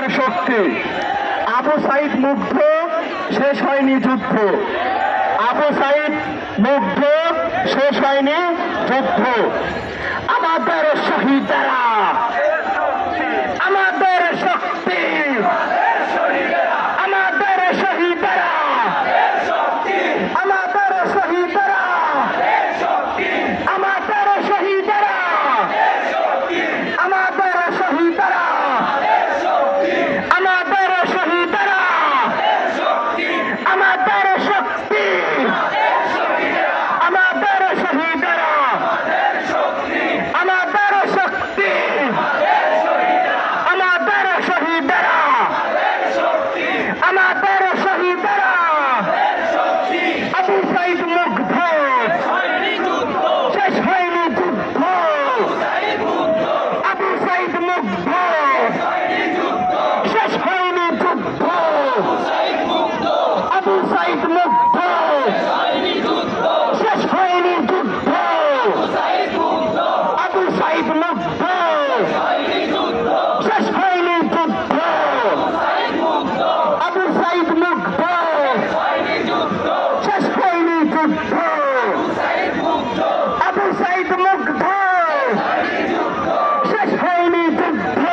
আমাদের শক্তি। আবু সাইদ মুগ্ধ, শেষ হয়নি যুদ্ধ। আবু সাইদ মুগ্ধ, শেষ হয়নি যুদ্ধ। আমাদের শহীদেরা, আমাদের শক্তি, আমাদের শহীদেরা, আমাদের শহীদেরা, আমাদের শহীদেরা, আমাদের শহীদেরা, আমাদের শহীদেরা, আমাদের শক্তি, আমাদের শহীদেরা, আমাদের শক্তি, আমাদের শহীদেরা, আমাদের শহীদেরা। আবু সাইদ মুগ্ধ, শেষ হয়নি যুদ্ধ। আবু সাইদ মুগ্ধ, শেষ হয়নি যুদ্ধ। আবু সাইদ মুগ্ধ, শেষ হয়নি যুদ্ধ। আবু সাইদ মুগ্ধ, শেষ হয়নি যুদ্ধ। আবু সাইদ মুগ্ধ, শেষ হয়নি যুদ্ধ। আবু সাইদ মুগ্ধ, শেষ হয়নি যুদ্ধ।